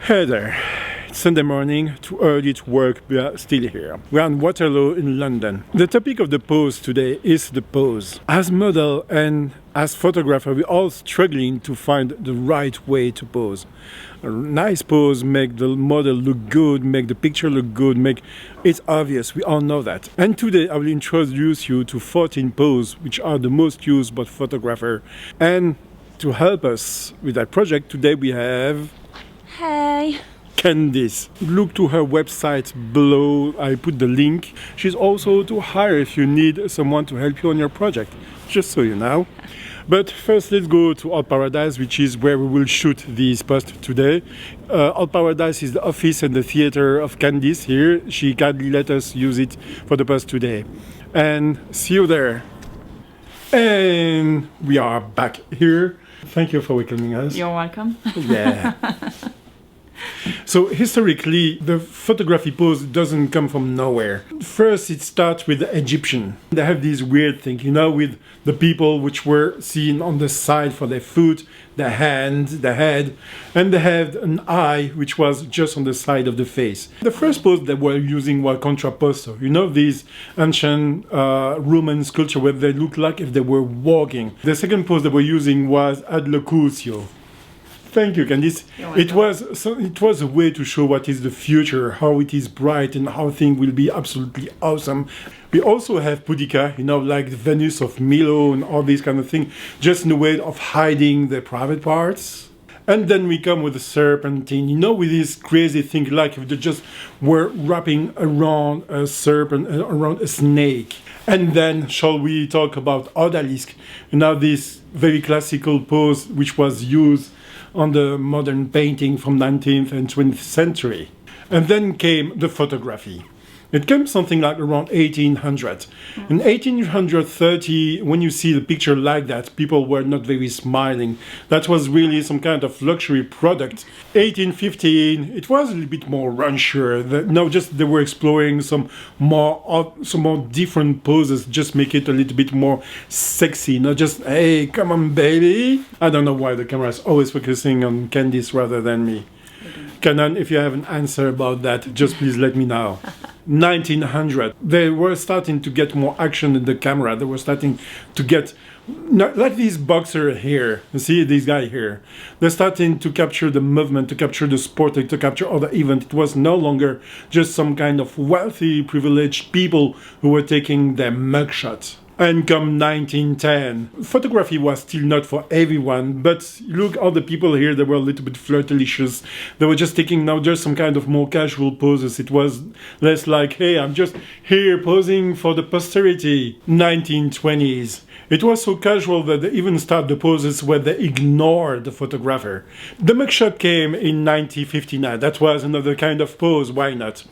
Hey there. It's Sunday morning, too early to work, we are still here. We are in Waterloo in London. The topic of the pose today is the pose. As model and as photographer, we're all struggling to find the right way to pose. A nice pose make the model look good, make the picture look good, make it's obvious, we all know that. And today I will introduce you to 14 poses which are the most used by photographers. And to help us with that project, today we have... Hey! Candice. Look to her website below, I put the link. She's also to hire if you need someone to help you on your project, just so you know. But first let's go to Old Paradise, which is where we will shoot this post today. Old Paradise is the office and the theater of Candice here. She kindly let us use it for the post today. And see you there. And we are back here. Thank you for welcoming us. You're welcome. Yeah. So historically, the photography pose doesn't come from nowhere. First, it starts with the Egyptian. They have this weird thing, you know, with the people which were seen on the side for their foot, the hand, the head, and they had an eye which was just on the side of the face. The first pose they were using was contrapposto. You know, these ancient Roman sculpture where they look like if they were walking. The second pose they were using was ad locutio. Thank you, Candice. It was a way to show what is the future, how it is bright, and how things will be absolutely awesome. We also have pudica, you know, like the Venus of Milo and all these kind of things, just in a way of hiding the private parts. And then we come with the serpentine, you know, with this crazy thing, like if they just were wrapping around a serpent, around a snake. And then, shall we talk about odalisque, you know, this very classical pose which was used on the modern painting from 19th and 20th century. And then came the photography. It came something like around 1800. In 1830, when you see the picture like that, people were not very smiling. That was really some kind of luxury product. 1815, it was a little bit more raunchier. They were exploring some more different poses, just make it a little bit more sexy. Not just, hey, come on, baby. I don't know why the camera is always focusing on Candice rather than me. Canon, if you have an answer about that, just please let me know. 1900, they were starting to get more action in the camera. They were starting to get, like this boxer here, you see this guy here. They're starting to capture the movement, to capture the sport, to capture other events. It was no longer just some kind of wealthy, privileged people who were taking their mugshots. And come 1910, photography was still not for everyone, but look, all the people here, they were a little bit flirtalicious. They were just taking now just some kind of more casual poses. It was less like, hey, I'm just here posing for the posterity. 1920s. It was so casual that they even start the poses where they ignored the photographer. The mugshot came in 1959. That was another kind of pose, why not?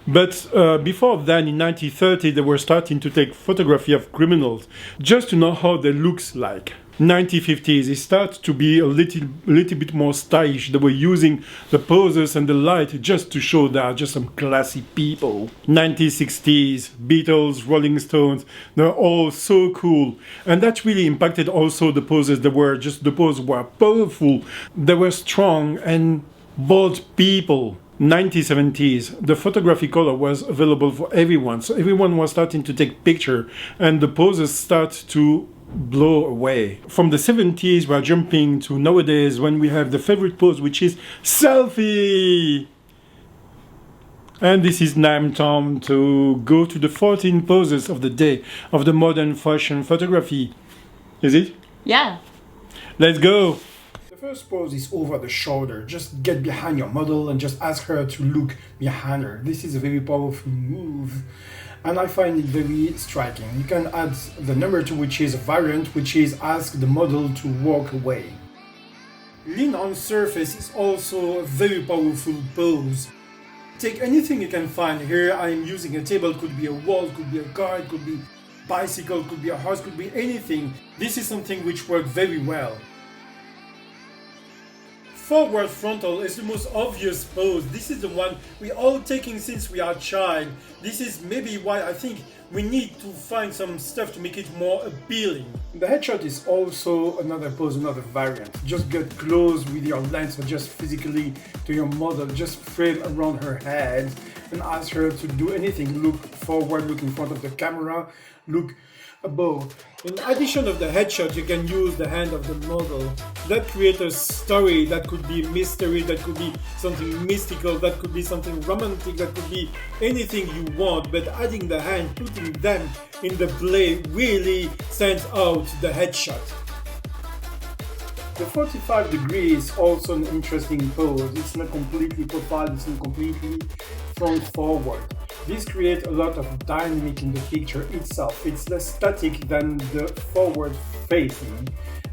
But before then, in 1930, they were starting to take photography of criminals just to know how they looks like. 1950s, it started to be a little bit more stylish. They were using the poses and the light just to show they are just some classy people. 1960s, Beatles, Rolling Stones, they're all so cool. And that really impacted also the poses. The poses were powerful. They were strong and bold people. 1970s, the photography color was available for everyone, so everyone was starting to take picture and the poses start to blow away. From the 70s, we're jumping to nowadays when we have the favorite pose, which is selfie. And this is now time to go to the 14 poses of the day of the modern fashion photography. Is it? Yeah. Let's go. The first pose is over the shoulder. Just get behind your model and just ask her to look behind her. This is a very powerful move and I find it very striking. You can add the number 2, which is a variant, which is ask the model to walk away. Lean on surface is also a very powerful pose. Take anything you can find. Here I am using a table, it could be a wall, it could be a car, it could be a bicycle, it could be a horse, it could be anything. This is something which worked very well. Forward frontal is the most obvious pose. This is the one we all taking since we are child. This is maybe why I think we need to find some stuff to make it more appealing. The headshot is also another pose, another variant. Just get close with your lens or just physically to your model, just frame around her head and ask her to do anything. Look forward, look in front of the camera, look above. In addition of the headshot, you can use the hand of the model. That creates a story, that could be mystery, that could be something mystical, that could be something romantic, that could be anything you want, but adding the hand, putting them in the play really stands out the headshot. The 45 degrees is also an interesting pose. It's not completely profile, it's not completely front forward. This creates a lot of dynamic in the picture itself. It's less static than the forward facing.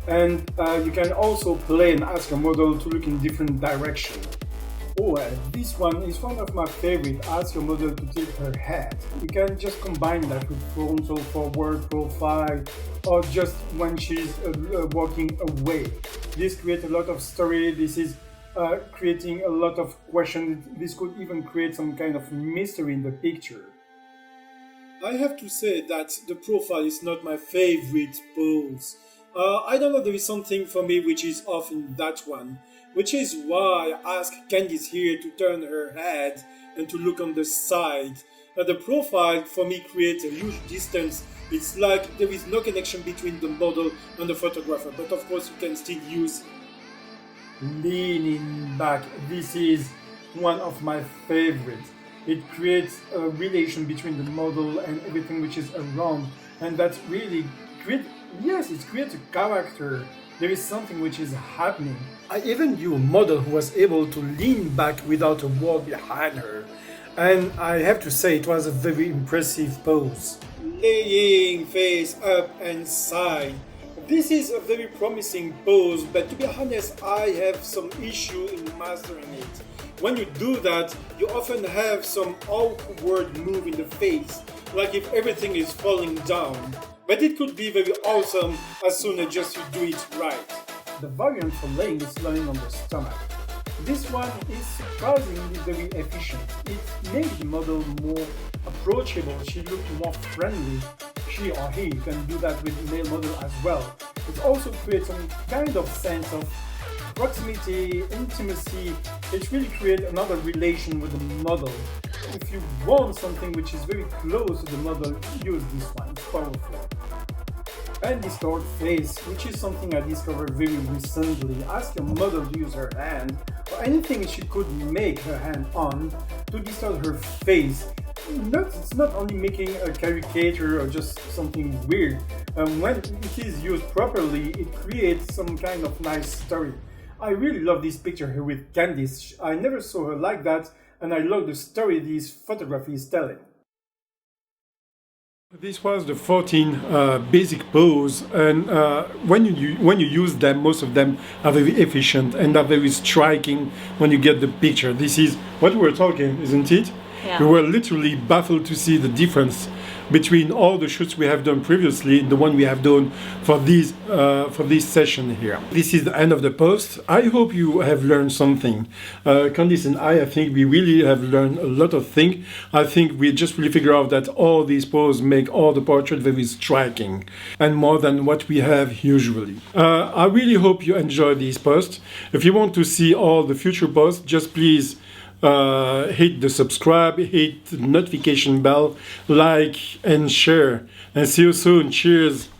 And you can also play and ask a model to look in different directions. Oh, this one is one of my favorite. Ask your model to tilt her head. You can just combine that with frontal, forward, profile, or just when she's walking away. This creates a lot of story. This is creating a lot of questions. This could even create some kind of mystery in the picture. I have to say that the profile is not my favorite pose. I don't know, there is something for me which is off in that one, which is why I asked Candice here to turn her head and to look on the side. The profile for me creates a huge distance. It's like there is no connection between the model and the photographer, but of course you can still use leaning back. This is one of my favorites. It creates a relation between the model and everything which is around, and that's really great. Yes, it creates a character. There is something which is happening. I even knew a model who was able to lean back without a wall behind her, and I have to say it was a very impressive pose. Laying face up and side. This is a very promising pose, but to be honest, I have some issue in mastering it. When you do that, you often have some awkward move in the face, like if everything is falling down. But it could be very awesome as soon as just you do it right. The variant for laying is lying on the stomach. This one is surprisingly very efficient. It makes the model more approachable. She looks more friendly. She or he can do that with the male model as well. It also creates some kind of sense of proximity, intimacy. It really creates another relation with the model. If you want something which is very close to the model, use this one. It's powerful. And distort face, which is something I discovered very recently. Ask your model to use her hand or anything she could make her hand on to distort her face. It's not only making a caricature or just something weird. When it is used properly, it creates some kind of nice story. I really love this picture here with Candice. I never saw her like that, and I love the story this photography is telling. This was the 14 basic pose, and when you use them, most of them are very efficient and are very striking when you get the picture. This is what we were talking, isn't it? Yeah. We were literally baffled to see the difference between all the shoots we have done previously and the one we have done for this session here. This is the end of the post. I hope you have learned something. Candice and I think we really have learned a lot of things. I think we just really figure out that all these poses make all the portrait very striking and more than what we have usually. I really hope you enjoy these posts. If you want to see all the future posts, just please hit the subscribe, hit the notification bell, like and share, and see you soon. Cheers.